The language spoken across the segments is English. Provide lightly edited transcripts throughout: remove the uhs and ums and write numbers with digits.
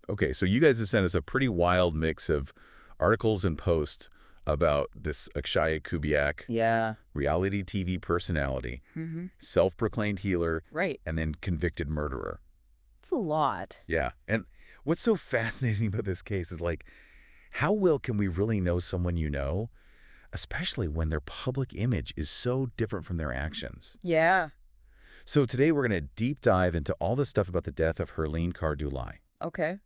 Okay, so you guys have sent us a pretty wild mix of articles and posts about this Akshaya Kubiak, Yeah. reality TV personality, Mm-hmm. self-proclaimed healer, Right. and then convicted murderer. It's a lot. Yeah, and what's so fascinating about this case is, like, how well can we really know someone you know, especially when their public image is so different from their actions? Yeah. So today we're going to deep dive into all the stuff about the death of Herleen Dulai, Okay.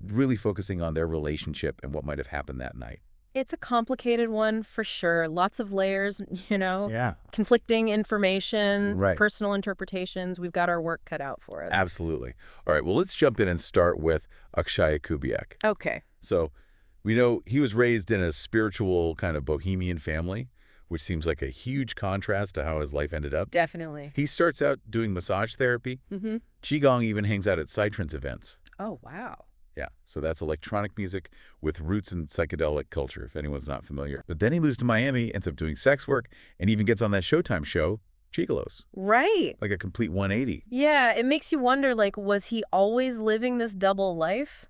really focusing on their relationship and what might have happened that night. It's a complicated one for sure. Lots of layers, Yeah. conflicting information, Right. personal interpretations. We've got our work cut out for us. Absolutely. All right, well, let's jump in and start with Akshaya Kubiak. Okay. So we know he was raised in a spiritual kind of bohemian family, which seems like a huge contrast to how his life ended up. Definitely. He starts out doing massage therapy. Mm-hmm. Qigong even hangs out at psytrance events. Oh, wow. Yeah, so that's electronic music with roots in psychedelic culture, if anyone's not familiar. But then he moves to Miami, ends up doing sex work, and even gets on that Showtime show, Gigolos. Right. Like a complete 180. Yeah, it makes you wonder, like, was he always living this double life?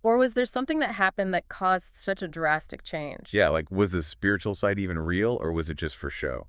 Or was there something that happened that caused such a drastic change? Yeah, like, was the spiritual side even real, or was it just for show?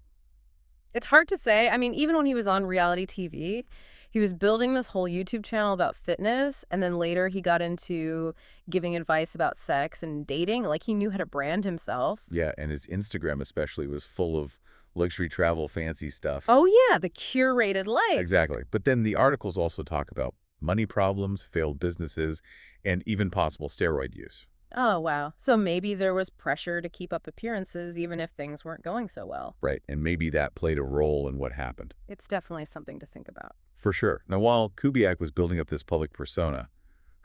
It's hard to say. I mean, even when he was on reality TV, he was building this whole YouTube channel about fitness, and then later he got into giving advice about sex and dating. Like, he knew how to brand himself. Yeah, and his Instagram especially was full of luxury travel, fancy stuff. Oh, yeah, the curated life. Exactly. But then the articles also talk about money problems, failed businesses, and even possible steroid use. Oh, wow. So maybe there was pressure to keep up appearances even if things weren't going so well. Right, and maybe that played a role in what happened. It's definitely something to think about. For sure. Now, while Kubiak was building up this public persona,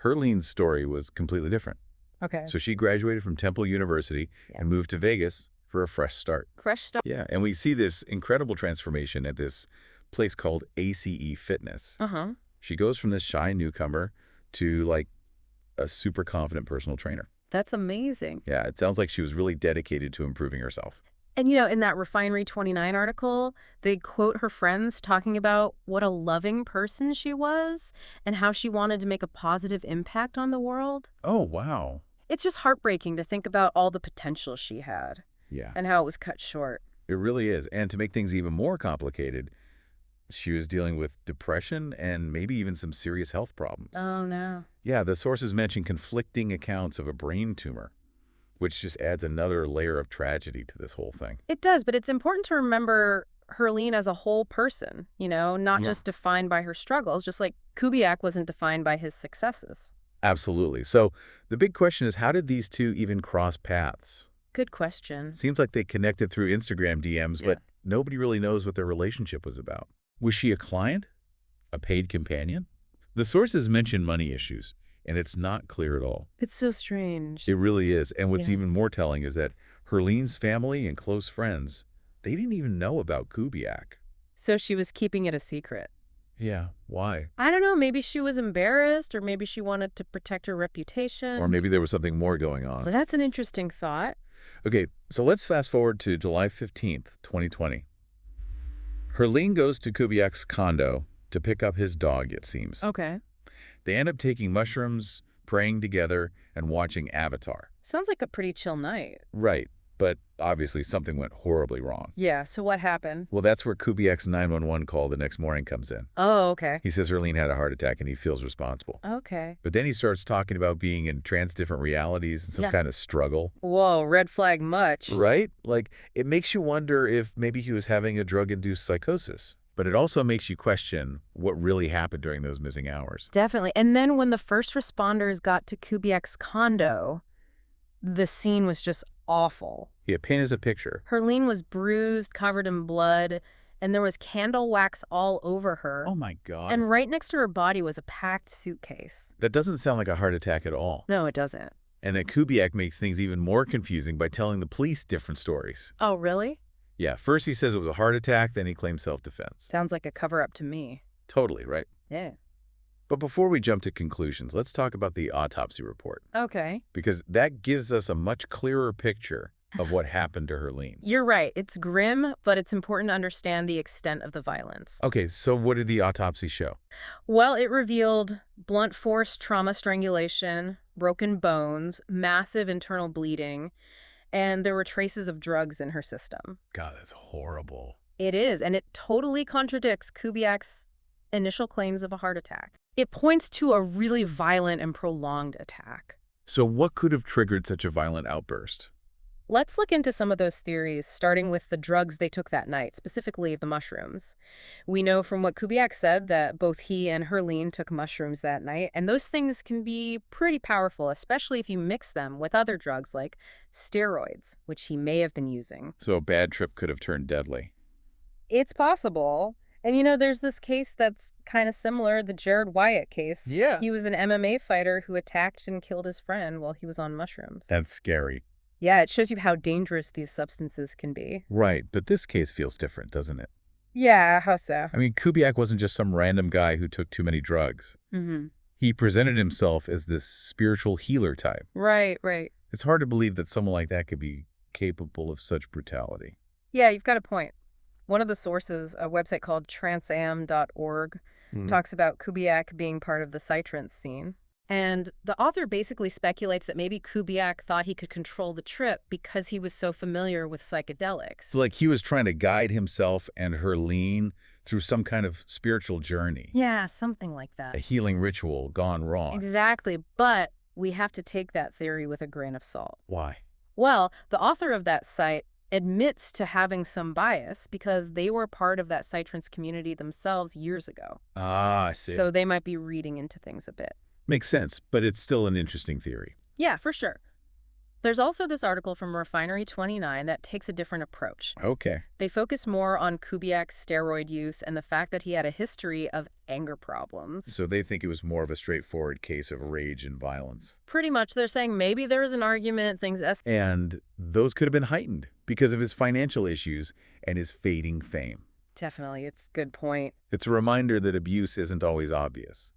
Herleen's story was completely different. Okay. So she graduated from Temple University and moved to Vegas for a fresh start. Fresh start. Yeah, and we see this incredible transformation at this place called ACE Fitness. Uh-huh. She goes from this shy newcomer to, like, a super confident personal trainer. That's amazing. Yeah, it sounds like she was really dedicated to improving herself. And, in that Refinery 29 article, they quote her friends talking about what a loving person she was and how she wanted to make a positive impact on the world. Oh, wow. It's just heartbreaking to think about all the potential she had Yeah, and how it was cut short. it really is. And to make things even more complicated, she was dealing with depression and maybe even some serious health problems. Oh, no. Yeah, the sources mention conflicting accounts of a brain tumor, which just adds another layer of tragedy to this whole thing. It does, but it's important to remember Herleen as a whole person, not Yeah. just defined by her struggles, just like Kubiak wasn't defined by his successes. Absolutely. So the big question is, how did these two even cross paths? Good question. Seems like they connected through Instagram DMs, but nobody really knows what their relationship was about. Was she a client? A paid companion? The sources mention money issues, and it's not clear at all. It's so strange. It really is. And what's Yeah. even more telling is that Herleen's family and close friends, they didn't even know about Kubiak. So she was keeping it a secret. Yeah, why? I don't know, maybe she was embarrassed or maybe she wanted to protect her reputation. Or maybe there was something more going on. That's an interesting thought. Okay, so let's fast forward to July 15th, 2020. Herleen goes to Kubiak's condo to pick up his dog, it seems. Okay. They end up taking mushrooms, praying together, and watching Avatar. Sounds like a pretty chill night. Right, but obviously something went horribly wrong. Yeah, so what happened? Well, that's where Kubiak's 911 call the next morning comes in. Oh, okay. He says Herleen had a heart attack and he feels responsible. Okay. But then he starts talking about being in different realities and some Yeah. kind of struggle. Whoa, red flag much. Right? Like, it makes you wonder if maybe he was having a drug-induced psychosis. But it also makes you question what really happened during those missing hours. Definitely. And then when the first responders got to Kubiak's condo, the scene was just awful. Yeah, paint us a picture. Herleen was bruised, covered in blood, and there was candle wax all over her. Oh my God. And right next to her body was a packed suitcase. That doesn't sound like a heart attack at all. No, it doesn't. And then Kubiak makes things even more confusing by telling the police different stories. Oh, really? Yeah, first he says it was a heart attack, then he claims self-defense. Sounds like a cover-up to me. Totally, right? Yeah. But before we jump to conclusions, let's talk about the autopsy report. Okay. Because that gives us a much clearer picture of what happened to Herleen. You're right. It's grim, but it's important to understand the extent of the violence. Okay, so what did the autopsy show? Well, it revealed blunt force trauma strangulation, broken bones, massive internal bleeding, and there were traces of drugs in her system. God, that's horrible. It is, and it totally contradicts Kubiak's initial claims of a heart attack. It points to a really violent and prolonged attack. So what could have triggered such a violent outburst? Let's look into some of those theories, starting with the drugs they took that night, specifically the mushrooms. We know from what Kubiak said that both he and Herleen took mushrooms that night, and those things can be pretty powerful, especially if you mix them with other drugs like steroids, which he may have been using. So a bad trip could have turned deadly. It's possible. And there's this case that's kind of similar, the Jared Wyatt case. Yeah. He was an MMA fighter who attacked and killed his friend while he was on mushrooms. That's scary. Yeah, it shows you how dangerous these substances can be. Right, but this case feels different, doesn't it? Yeah, how so? I mean, Kubiak wasn't just some random guy who took too many drugs. Mm-hmm. He presented himself as this spiritual healer type. Right, right. It's hard to believe that someone like that could be capable of such brutality. Yeah, you've got a point. One of the sources, a website called transam.org, talks about Kubiak being part of the psytrance scene. And the author basically speculates that maybe Kubiak thought he could control the trip because he was so familiar with psychedelics. So like he was trying to guide himself and Herleen through some kind of spiritual journey. Yeah, something like that. A healing ritual gone wrong. Exactly, but we have to take that theory with a grain of salt. Why? Well, the author of that site admits to having some bias because they were part of that psytrance community themselves years ago. Ah, I see. So they might be reading into things a bit. Makes sense, but it's still an interesting theory. Yeah, for sure. There's also this article from Refinery 29 that takes a different approach. Okay. They focus more on Kubiak's steroid use and the fact that he had a history of anger problems. So they think it was more of a straightforward case of rage and violence. Pretty much, they're saying maybe there was an argument, things And those could have been heightened because of his financial issues and his fading fame. Definitely, it's a good point. It's a reminder that abuse isn't always obvious.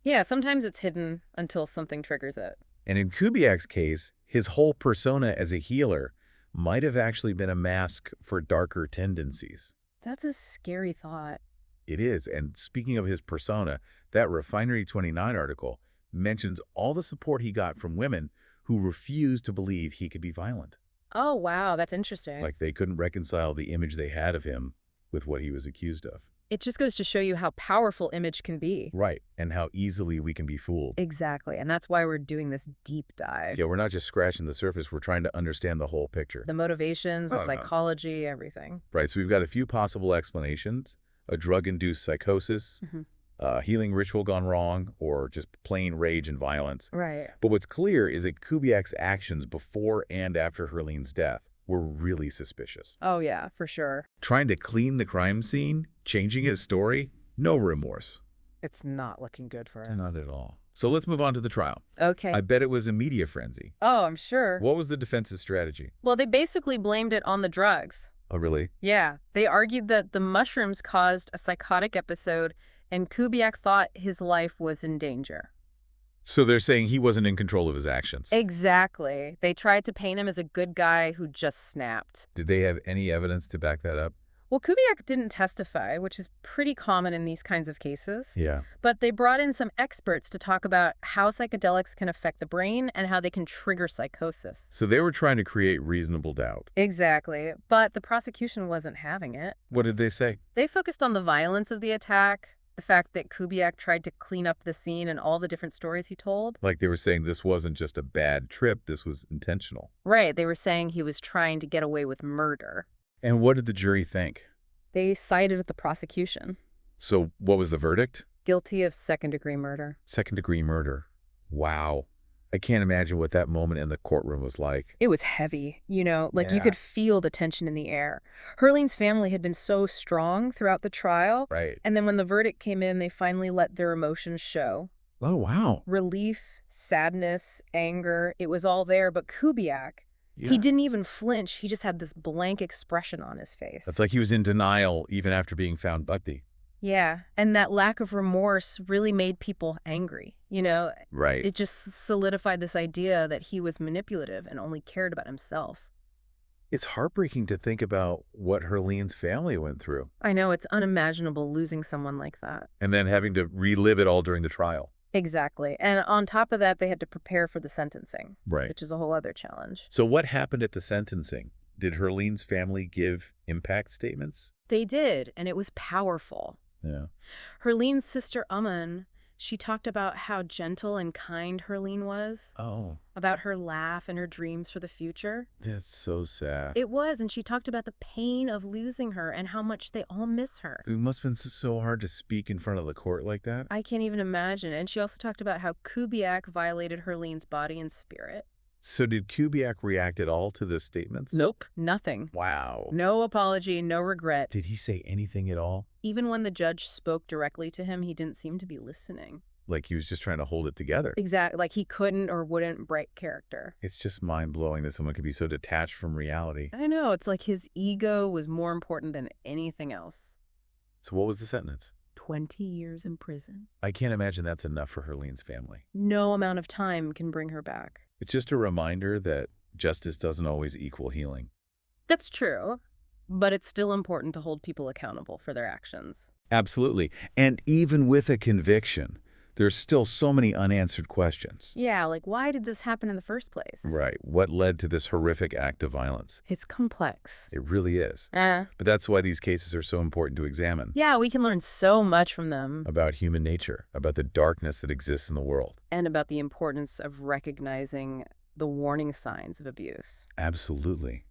Yeah, sometimes it's hidden until something triggers it. And in Kubiak's case, his whole persona as a healer might have actually been a mask for darker tendencies. That's a scary thought. It is. And speaking of his persona, that Refinery 29 article mentions all the support he got from women who refused to believe he could be violent. Oh, wow, that's interesting. Like they couldn't reconcile the image they had of him with what he was accused of. It just goes to show you how powerful image can be. Right, and how easily we can be fooled. Exactly, and that's why we're doing this deep dive. Yeah, we're not just scratching the surface, we're trying to understand the whole picture. The motivations, the no. psychology, everything. Right, so we've got a few possible explanations. A drug-induced psychosis, healing ritual gone wrong, or just plain rage and violence. Right. But what's clear is that Kubiak's actions before and after Herleen's death were really suspicious. Oh, yeah, for sure. Trying to clean the crime scene, changing his story, no remorse. It's not looking good for him. Not at all. So let's move on to the trial. Okay. I bet it was a media frenzy. Oh, I'm sure. What was the defense's strategy? Well, they basically blamed it on the drugs. Oh, really? Yeah. They argued that the mushrooms caused a psychotic episode, and Kubiak thought his life was in danger. So they're saying he wasn't in control of his actions. Exactly. They tried to paint him as a good guy who just snapped. Did they have any evidence to back that up? Well, Kubiak didn't testify, which is pretty common in these kinds of cases. Yeah. But they brought in some experts to talk about how psychedelics can affect the brain and how they can trigger psychosis. So they were trying to create reasonable doubt. Exactly. But the prosecution wasn't having it. What did they say? They focused on the violence of the attack, the fact that Kubiak tried to clean up the scene and all the different stories he told. Like they were saying this wasn't just a bad trip, this was intentional. Right. They were saying he was trying to get away with murder. And what did the jury think? They sided with the prosecution. So what was the verdict? Guilty of second-degree murder. Second-degree murder. Wow. I can't imagine what that moment in the courtroom was like. It was heavy, you Yeah. could feel the tension in the air. Herleen's family had been so strong throughout the trial. Right. And then when the verdict came in, they finally let their emotions show. Oh, wow. Relief, sadness, anger, it was all there. But Kubiak, he didn't even flinch. He just had this blank expression on his face. It's like he was in denial even after being found guilty. Yeah, and that lack of remorse really made people angry, Right. It just solidified this idea that he was manipulative and only cared about himself. It's heartbreaking to think about what Herleen's family went through, I know, it's unimaginable losing someone like that. and then having to relive it all during the trial. Exactly. And on top of that, they had to prepare for the sentencing, Right. which is a whole other challenge. So what happened at the sentencing? Did Herleen's family give impact statements? They did, and it was powerful. Yeah. Herleen's sister, Aman, she talked about how gentle and kind Herleen was, Oh, about her laugh and her dreams for the future. that's so sad. It was, and she talked about the pain of losing her and how much they all miss her. It must have been so hard to speak in front of the court like that. I can't even imagine. And she also talked about how Kubiak violated Herleen's body and spirit. So did Kubiak react at all to the statements? Nope. Nothing. Wow. No apology, no regret. Did he say anything at all? Even when the judge spoke directly to him, he didn't seem to be listening. Like he was just trying to hold it together. Exactly. Like he couldn't or wouldn't break character. It's just mind-blowing that someone could be so detached from reality. I know. It's like his ego was more important than anything else. So what was the sentence? 20 years in prison. I can't imagine that's enough for Herleen's family. No amount of time can bring her back. It's just a reminder that justice doesn't always equal healing. That's true. But it's still important to hold people accountable for their actions. Absolutely. And even with a conviction, there's still so many unanswered questions. Yeah, like why did this happen in the first place? Right. What led to this horrific act of violence? It's complex. It really is. Uh, But that's why these cases are so important to examine. yeah, we can learn so much from them. About human nature, about the darkness that exists in the world. And about the importance of recognizing the warning signs of abuse. Absolutely.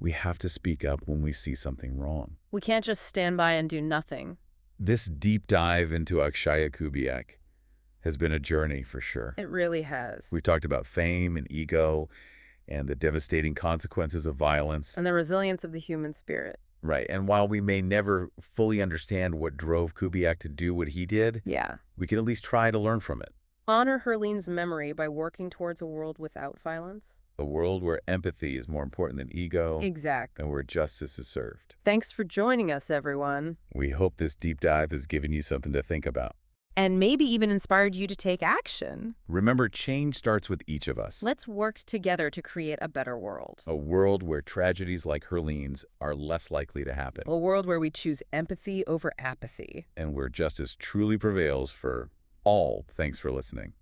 We have to speak up when we see something wrong. We can't just stand by and do nothing. This deep dive into Akshaya Kubiak has been a journey for sure. It really has. We've talked about fame and ego and the devastating consequences of violence. And the resilience of the human spirit. Right. And while we may never fully understand what drove Kubiak to do what he did, Yeah. we can at least try to learn from it. Honor Herleen's memory by working towards a world without violence. A world where empathy is more important than ego. Exactly. And where justice is served. Thanks for joining us, everyone. We hope this deep dive has given you something to think about. And maybe even inspired you to take action. Remember, change starts with each of us. Let's work together to create a better world. A world where tragedies like Herleen's are less likely to happen. A world where we choose empathy over apathy. And where justice truly prevails for all. Thanks for listening.